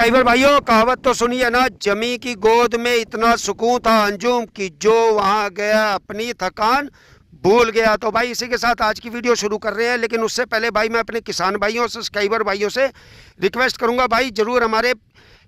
Subscriber भाइयों, कहावत तो सुनिए ना, जमी की गोद में इतना सुकून था अंजुम कि जो वहां गया अपनी थकान भूल गया। तो भाई इसी के साथ आज की वीडियो शुरू कर रहे हैं, लेकिन उससे पहले भाई मैं अपने किसान भाइयों सब्सक्राइबर भाइयों से रिक्वेस्ट करूंगा, भाई जरूर हमारे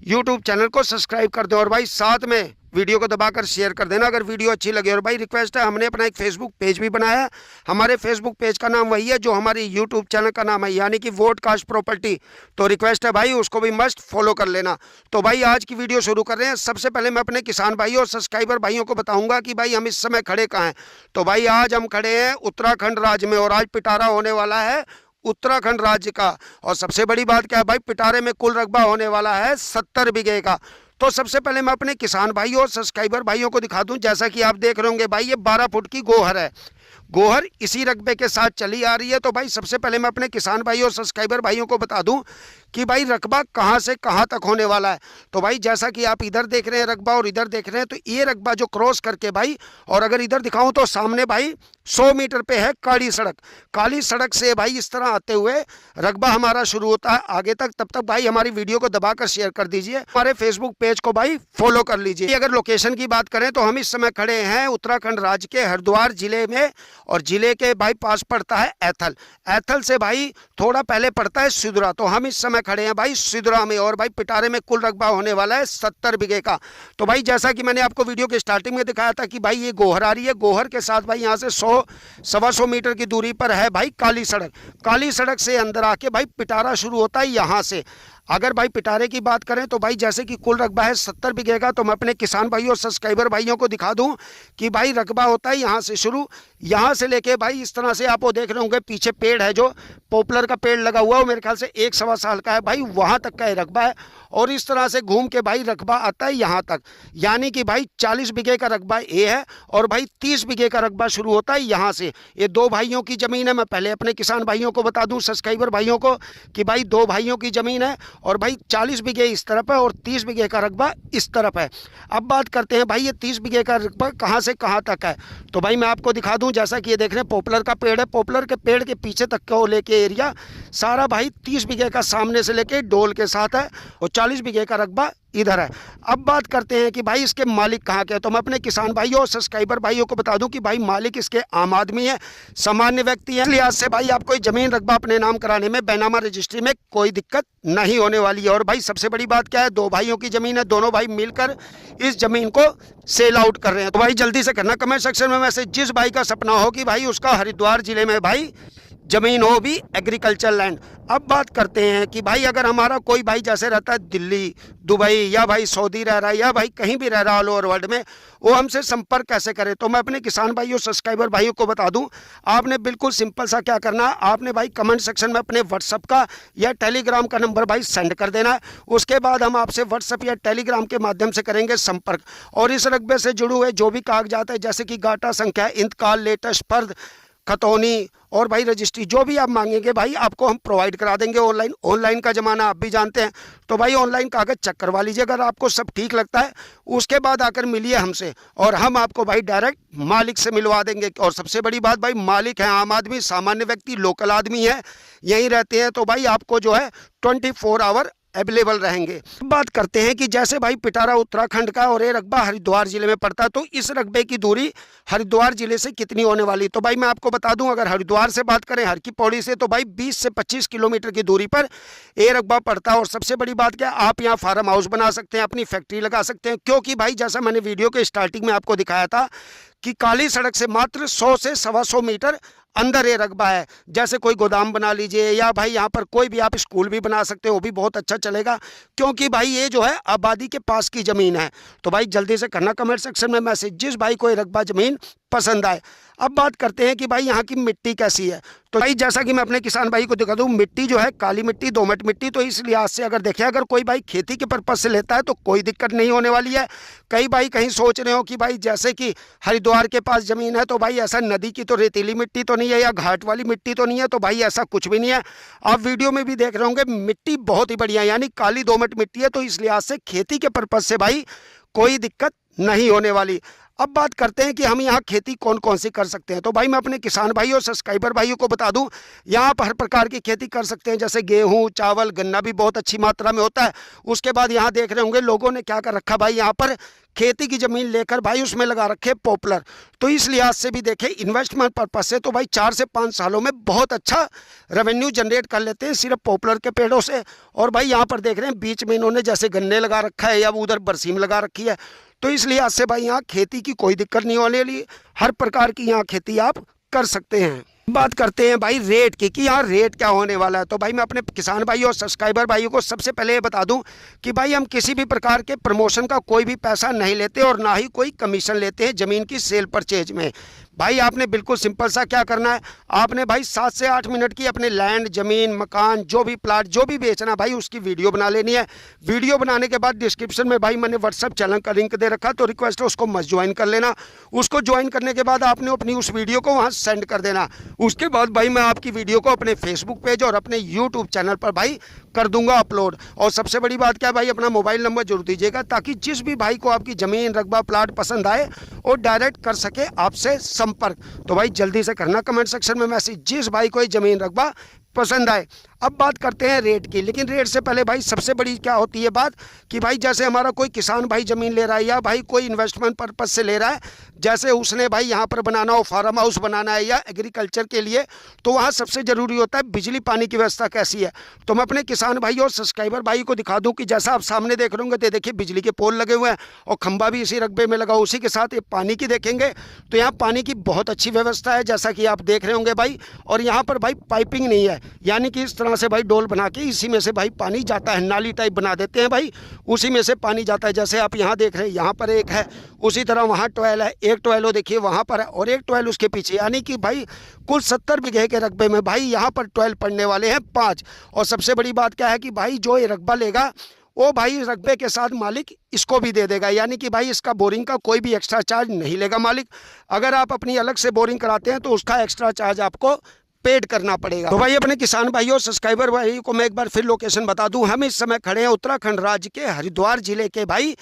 यूट्यूब चैनल को सब्सक्राइब कर दें और भाई साथ में वीडियो को दबाकर शेयर कर देना अगर वीडियो अच्छी लगे। और भाई रिक्वेस्ट है, हमने अपना एक फेसबुक पेज भी बनाया है। हमारे फेसबुक पेज का नाम वही है जो हमारे यूट्यूब चैनल का नाम है, यानी कि वोट कास्ट प्रॉपर्टी। तो रिक्वेस्ट है भाई, उसको भी मस्ट फॉलो कर लेना। तो भाई आज की वीडियो शुरू कर रहे हैं। सबसे पहले मैं अपने किसान भाइयों और सब्सक्राइबर भाइयों को बताऊंगा कि भाई हम इस समय खड़े कहाँ हैं। तो भाई आज हम खड़े हैं उत्तराखंड राज्य में और आज पिटारा होने वाला है उत्तराखंड राज्य का। और सबसे बड़ी बात क्या है भाई, पिटारे में कुल रकबा होने वाला है 70 बीघे का। तो सबसे पहले मैं अपने किसान भाइयों और सब्सक्राइबर भाइयों को दिखा दूं, जैसा कि आप देख रहे होंगे भाई ये 12 फुट की गोहर है। गोहर इसी रकबे के साथ चली आ रही है। तो भाई सबसे पहले मैं अपने किसान भाइयों और सब्सक्राइबर भाइयों को बता दूं कि भाई रकबा कहां से कहां तक होने वाला है। तो भाई जैसा कि आप इधर देख रहे हैं रकबा और इधर देख रहे हैं, तो ये रकबा जो क्रॉस करके भाई, और अगर इधर दिखाऊं तो सामने भाई 100 मीटर पे है काली सड़क। काली सड़क से भाई इस तरह आते हुए रकबा हमारा शुरू होता है आगे तक। तब तक भाई हमारी वीडियो को दबाकर शेयर कर दीजिए, हमारे फेसबुक पेज को भाई फॉलो कर लीजिए। अगर लोकेशन की बात करें तो हम इस समय खड़े हैं उत्तराखंड राज्य के हरिद्वार जिले में, और जिले के भाई पास पड़ता है ऐथल। ऐथल से भाई थोड़ा पहले पड़ता है सिदुरा। तो हम इस समय खड़े हैं भाई सिदुरा में, और भाई पिटारे में कुल रकबा होने वाला है 70 बीघे का। तो भाई जैसा कि मैंने आपको वीडियो के स्टार्टिंग में दिखाया था कि भाई ये गोहर आ रही है, गोहर के साथ भाई यहाँ से 100-125 मीटर की दूरी पर है भाई काली सड़क। काली सड़क से अंदर आके भाई पिटारा शुरू होता है यहाँ से। अगर भाई पिटारे की बात करें तो भाई जैसे कि कुल रकबा है 70 बीघे का, तो मैं अपने किसान भाइयों और सब्सक्राइबर भाइयों को दिखा दूं कि भाई रकबा होता है यहाँ से शुरू, यहाँ से लेके भाई इस तरह से आप वो देख रहे होंगे पीछे पेड़ है जो पॉपुलर का पेड़ लगा हुआ है, मेरे ख्याल से 1-1.25 साल का है भाई, वहाँ तक का रकबा है। और इस तरह से घूम के भाई रकबा आता है यहाँ तक, यानी कि भाई 40 बीघे का रकबा ये है और भाई 30 बीघे का रकबा शुरू होता है यहाँ से। ये दो भाइयों की ज़मीन है। मैं पहले अपने किसान भाइयों को बता दूँ, सब्सक्राइबर भाइयों को, कि भाई दो भाइयों की ज़मीन है और भाई 40 बीघे इस तरफ है और 30 बीघे का रकबा इस तरफ है। अब बात करते हैं भाई ये 30 बीघे का रकबा कहाँ से कहाँ तक है। तो भाई मैं आपको दिखा दूं, जैसा कि ये देख रहे हैं पॉपुलर का पेड़ है, पॉपुलर के पेड़ के पीछे तक का लेके एरिया सारा भाई 30 बीघे का सामने से लेके डोल के साथ है और 40 बीघे का रकबा इधर है। अब बात करते हैं कि भाई इसके मालिक कहाँ के हैं। तो मैं अपने किसान भाइयों और सब्सक्राइबर भाइयों को बता दूं कि भाई मालिक इसके आम आदमी है, सामान्य व्यक्ति है। लिहाज से भाई आपको जमीन रकबा अपने नाम कराने में बैनामा रजिस्ट्री में कोई दिक्कत नहीं होने वाली है। और भाई सबसे बड़ी बात क्या है, दो भाइयों की जमीन है, दोनों भाई मिलकर इस जमीन को सेल आउट कर रहे हैं। तो भाई जल्दी से करना कमेंट सेक्शन में मैसेज, जिस भाई का सपना हो कि भाई उसका हरिद्वार जिले में भाई जमीन हो भी एग्रीकल्चर लैंड। अब बात करते हैं कि भाई अगर हमारा कोई भाई जैसे रहता है दिल्ली, दुबई या भाई सऊदी रह रहा है या भाई कहीं भी रह रहा है ऑल ओवर वर्ल्ड में, वो हमसे संपर्क कैसे करे। तो मैं अपने किसान भाइयों सब्सक्राइबर भाइयों को बता दूं, आपने बिल्कुल सिंपल सा क्या करना है, आपने भाई कमेंट सेक्शन में अपने व्हाट्सअप का या टेलीग्राम का नंबर भाई सेंड कर देना है। उसके बाद हम आपसे व्हाट्सअप या टेलीग्राम के माध्यम से करेंगे संपर्क, और इस रकबे से जुड़े हुए जो भी कागजात है जैसे कि गाटा संख्या, इंतकाल, लेटेस्ट फर्द, खतौनी और भाई रजिस्ट्री, जो भी आप मांगेंगे भाई आपको हम प्रोवाइड करा देंगे। ऑनलाइन का ज़माना आप भी जानते हैं, तो भाई ऑनलाइन कागज़ चेक करवा लीजिए। अगर आपको सब ठीक लगता है उसके बाद आकर मिलिए हमसे और हम आपको भाई डायरेक्ट मालिक से मिलवा देंगे। और सबसे बड़ी बात भाई मालिक है आम आदमी, सामान्य व्यक्ति, लोकल आदमी है, यहीं रहते हैं। तो भाई आपको जो है 24 आवर अवेलेबल रहेंगे। बात करते हैं कि जैसे भाई पिटारा उत्तराखंड का और ये रकबा हरिद्वार जिले में पड़ता है, तो इस रकबे की दूरी हरिद्वार जिले से कितनी होने वाली। तो भाई मैं आपको बता दूं, अगर हरिद्वार से बात करें हर की पौड़ी से, तो भाई 20 से 25 किलोमीटर की दूरी पर ये रकबा पड़ता है। और सबसे बड़ी बात क्या, आप यहाँ फार्म हाउस बना सकते हैं, अपनी फैक्ट्री लगा सकते हैं, क्योंकि भाई जैसा मैंने वीडियो के स्टार्टिंग में आपको दिखाया था कि काली सड़क से मात्र 100 से 125 मीटर अंदर ये रकबा है। जैसे कोई गोदाम बना लीजिए या भाई यहाँ पर कोई भी आप स्कूल भी बना सकते हो, वो भी बहुत अच्छा चलेगा, क्योंकि भाई ये जो है आबादी के पास की ज़मीन है। तो भाई जल्दी से करना कमेंट सेक्शन में मैसेज, जिस भाई को ये रकबा ज़मीन पसंद आए। अब बात करते हैं कि भाई यहाँ की मिट्टी कैसी है। तो भाई जैसा कि मैं अपने किसान भाई को दिखा दूँ, मिट्टी जो है काली मिट्टी, दोमट मिट्टी। तो इस लिहाज से अगर देखें, अगर कोई भाई खेती के पर्पज़ से लेता है तो कोई दिक्कत नहीं होने वाली है। कई भाई कहीं सोच रहे हो कि भाई जैसे कि हरिद्वार के पास ज़मीन है तो भाई ऐसा नदी की तो रेतीली मिट्टी तो नहीं है या घाट वाली मिट्टी तो नहीं है, तो भाई ऐसा कुछ भी नहीं है। आप वीडियो में भी देख रहे होंगे मिट्टी बहुत ही बढ़िया, यानी काली दोमट मिट्टी है। तो इस लिहाज से खेती के पर्पज़ से भाई कोई दिक्कत नहीं होने वाली। अब बात करते हैं कि हम यहाँ खेती कौन कौन सी कर सकते हैं। तो भाई मैं अपने किसान भाइयों और सब्सक्राइबर भाइयों को बता दूं, यहाँ पर हर प्रकार की खेती कर सकते हैं, जैसे गेहूं, चावल, गन्ना भी बहुत अच्छी मात्रा में होता है। उसके बाद यहाँ देख रहे होंगे लोगों ने क्या कर रखा भाई, यहाँ पर खेती की ज़मीन लेकर भाई उसमें लगा रखे पॉपुलर। तो इस लिहाज से भी देखें, इन्वेस्टमेंट पर्पज से तो भाई 4 से 5 सालों में बहुत अच्छा रेवेन्यू जनरेट कर लेते हैं सिर्फ पॉपुलर के पेड़ों से। और भाई यहाँ पर देख रहे हैं बीच में इन्होंने जैसे गन्ने लगा रखा है या उधर बरसीम लगा रखी है। तो इस लिहाज से भाई यहाँ खेती की कोई दिक्कत नहीं होने वाली, हर प्रकार की यहाँ खेती आप कर सकते हैं। बात करते हैं भाई रेट की कि यहाँ रेट क्या होने वाला है। तो भाई मैं अपने किसान भाइयों और सब्सक्राइबर भाइयों को सबसे पहले ये बता दूं कि भाई हम किसी भी प्रकार के प्रमोशन का कोई भी पैसा नहीं लेते और ना ही कोई कमीशन लेते हैं ज़मीन की सेल परचेज में। भाई आपने बिल्कुल सिंपल सा क्या करना है, आपने भाई 7 से 8 मिनट की अपने लैंड, ज़मीन, मकान, जो भी प्लाट जो भी बेचना भाई उसकी वीडियो बना लेनी है। वीडियो बनाने के बाद डिस्क्रिप्शन में भाई मैंने व्हाट्सअप चैनल का लिंक दे रखा, तो रिक्वेस्ट है उसको मस्ट ज्वाइन कर लेना। उसको ज्वाइन करने के बाद आपने अपनी उस वीडियो को वहाँ सेंड कर देना। उसके बाद भाई मैं आपकी वीडियो को अपने फेसबुक पेज और अपने यूट्यूब चैनल पर भाई कर दूंगा अपलोड। और सबसे बड़ी बात क्या भाई, अपना मोबाइल नंबर जरूर दीजिएगा ताकि जिस भी भाई को आपकी ज़मीन, रकबा, प्लाट पसंद आए वो डायरेक्ट कर सके आपसे संपर्क। तो भाई जल्दी से करना कमेंट सेक्शन में मैसेज जिस भाई को ये ज़मीन, रकबा पसंद आए। अब बात करते हैं रेट की, लेकिन रेट से पहले भाई सबसे बड़ी क्या होती है बात कि भाई जैसे हमारा कोई किसान भाई ज़मीन ले रहा है या भाई कोई इन्वेस्टमेंट पर्पज़ से ले रहा है, जैसे उसने भाई यहाँ पर बनाना हो, फार्म हाउस बनाना है या एग्रीकल्चर के लिए, तो वहाँ सबसे ज़रूरी होता है बिजली पानी की व्यवस्था कैसी है। तो मैं अपने किसान भाई और सब्सक्राइबर भाई को दिखा दूँ कि जैसा आप सामने देख रहे होंगे, तो देखिए बिजली के पोल लगे हुए हैं और खंबा भी इसी रकबे में लगा। उसी के साथ ये पानी की देखेंगे तो यहाँ पानी की बहुत अच्छी व्यवस्था है जैसा कि आप देख रहे होंगे भाई। और यहाँ पर भाई पाइपिंग नहीं है, यानी कि इस तरह से भाई डोल बना के इसी में से भाई पानी जाता है, नाली टाइप बना देते हैं भाई, उसी में से पानी जाता है। जैसे आप यहाँ देख रहे हैं, यहाँ पर एक है, उसी तरह वहाँ ट्वेल है, एक ट्वेल हो देखिए वहाँ पर है और एक ट्वेल उसके पीछे, यानी कि भाई कुल 70 बीघे के रकबे में भाई यहाँ पर ट्वेल पड़ने वाले हैं 5। और सबसे बड़ी बात क्या है कि भाई जो ये रकबा लेगा वो भाई रकबे के साथ मालिक इसको भी दे देगा, यानी कि भाई इसका बोरिंग का कोई भी एक्स्ट्रा चार्ज नहीं लेगा मालिक। अगर आप अपनी अलग से बोरिंग कराते हैं तो उसका एक्स्ट्रा चार्ज आपको पेड करना पड़ेगा। तो भाई अपने किसान भाइयों और सब्सक्राइबर भाइयों को मैं एक बार फिर लोकेशन बता दूं, हम इस समय खड़े हैं उत्तराखंड राज्य के हरिद्वार जिले के भाई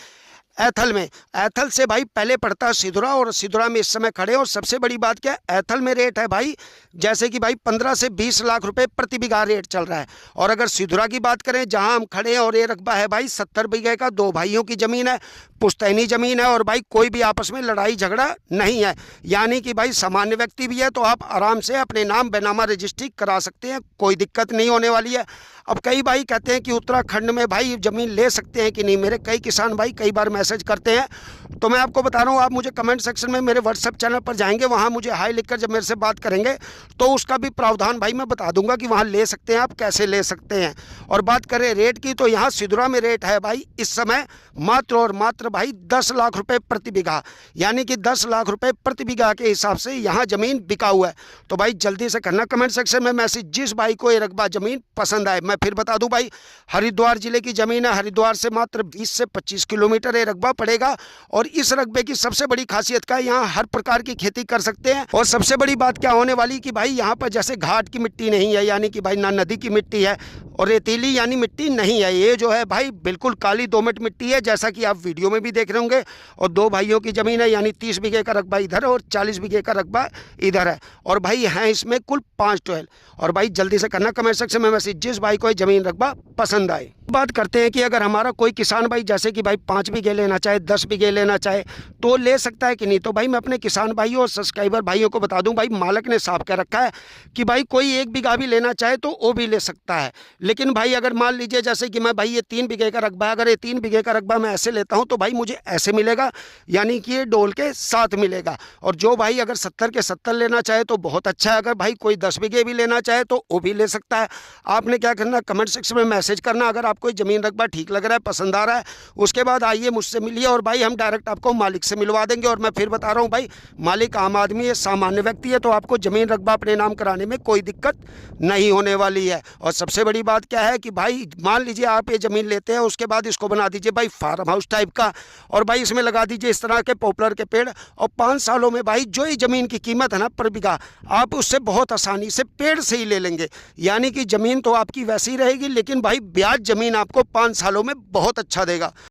ऐथल में। ऐथल से भाई पहले पड़ता है सिधुरा और सिधुरा में इस समय खड़े हैं। और सबसे बड़ी बात क्या है, ऐथल में रेट है भाई जैसे कि भाई 15 से 20 लाख रुपए प्रति बीघा रेट चल रहा है। और अगर सिधुरा की बात करें जहां हम खड़े हैं, और ये रकबा है भाई 70 बीघे का, 2 भाइयों की ज़मीन है, पुश्तैनी ज़मीन है और भाई कोई भी आपस में लड़ाई झगड़ा नहीं है, यानी कि भाई सामान्य व्यक्ति भी है तो आप आराम से अपने नाम बेनामा रजिस्ट्री करा सकते हैं, कोई दिक्कत नहीं होने वाली है। अब कई भाई कहते हैं कि उत्तराखंड में भाई ज़मीन ले सकते हैं कि नहीं, मेरे कई किसान भाई कई बार मैसेज करते हैं। तो मैं आपको बता रहा हूँ, आप मुझे कमेंट सेक्शन में मेरे व्हाट्सएप चैनल पर जाएंगे, वहाँ मुझे हाई लिखकर जब मेरे से बात करेंगे तो उसका भी प्रावधान भाई मैं बता दूंगा कि वहाँ ले सकते हैं, आप कैसे ले सकते हैं। और बात करें रेट की, तो यहाँ सिधुरा में रेट है भाई इस समय मात्र और मात्र भाई 10 लाख रुपए प्रति बीघा, यानी कि 10 लाख रुपए प्रति बीघा के हिसाब से यहाँ ज़मीन बिका हुआ है। तो भाई जल्दी से करना कमेंट सेक्शन में मैसेज जिस भाई को ये रकबा ज़मीन पसंद आए। मैं फिर बता दूं भाई, हरिद्वार जिले की ज़मीन है, हरिद्वार से मात्र 20 से 25 किलोमीटर ये रकबा पड़ेगा। और इस रकबे की सबसे बड़ी खासियत क्या है, यहाँ हर प्रकार की खेती कर सकते हैं। और सबसे बड़ी बात क्या होने वाली कि भाई यहाँ पर जैसे घाट की मिट्टी नहीं है, यानी कि भाई ना नदी की मिट्टी है और रेतीली यानी मिट्टी नहीं है, ये जो है भाई बिल्कुल काली दोमट मिट्टी है जैसा कि आप वीडियो में भी देख रहे होंगे। और 2 भाइयों की ज़मीन है, यानी 30 बीघे का रकबा इधर और 40 बीघे का रकबा इधर है। और भाई हैं इसमें कुल 5 ट्वेल। और भाई जल्दी से करना कमेंट सेक्शन में मैसेज जिस भाई को ज़मीन रकबा पसंद आए। बात करते हैं कि अगर हमारा कोई किसान भाई जैसे कि भाई 5 बीघे लेना चाहे, 10 बीघे लेना चाहे तो ले सकता है कि नहीं। तो भाई मैं अपने किसान भाइयों और सब्सक्राइबर भाइयों को बता दूं, भाई मालिक ने साफ कह रखा है कि भाई कोई 1 बीघा भी लेना चाहे तो वो भी ले सकता है। लेकिन भाई अगर मान लीजिए जैसे कि मैं भाई ये 3 बीघे का रकबा है, अगर ये 3 बीघे का रकबा मैं ऐसे लेता हूँ तो भाई मुझे ऐसे मिलेगा, यानी कि ये डोल के साथ मिलेगा। और जो भाई अगर 70 के 70 लेना चाहे तो बहुत अच्छा है, अगर भाई कोई 10 बीघे भी लेना चाहे तो वो भी ले सकता है। आपने क्या करना, कमेंट सेक्शन में मैसेज करना अगर आपको ज़मीन रकबा ठीक लग रहा है, पसंद आ रहा है। उसके बाद आइए मुझसे मिलिए और भाई हम डायरेक्ट आपको मालिक से मिलवा देंगे। और मैं फिर बता रहा हूँ भाई, मालिक आम आदमी है, सामान्य व्यक्ति है, तो आपको ज़मीन रकबा अपने नाम कराने में कोई दिक्कत नहीं होने वाली है। और सबसे बड़ी बात क्या है कि भाई मान लीजिए आप ये ज़मीन लेते हैं, उसके बाद इसको बना दीजिए भाई फार्म हाउस टाइप का, और भाई इसमें लगा दीजिए इस तरह के पॉपुलर के पेड़, और 5 सालों में भाई जो ही ज़मीन की कीमत है ना पर बीघा, आप उससे बहुत आसानी से पेड़ से ही ले लेंगे। यानी कि ज़मीन तो आपकी वैसी रहेगी, लेकिन भाई ब्याज ज़मीन आपको 5 सालों में बहुत अच्छा देगा।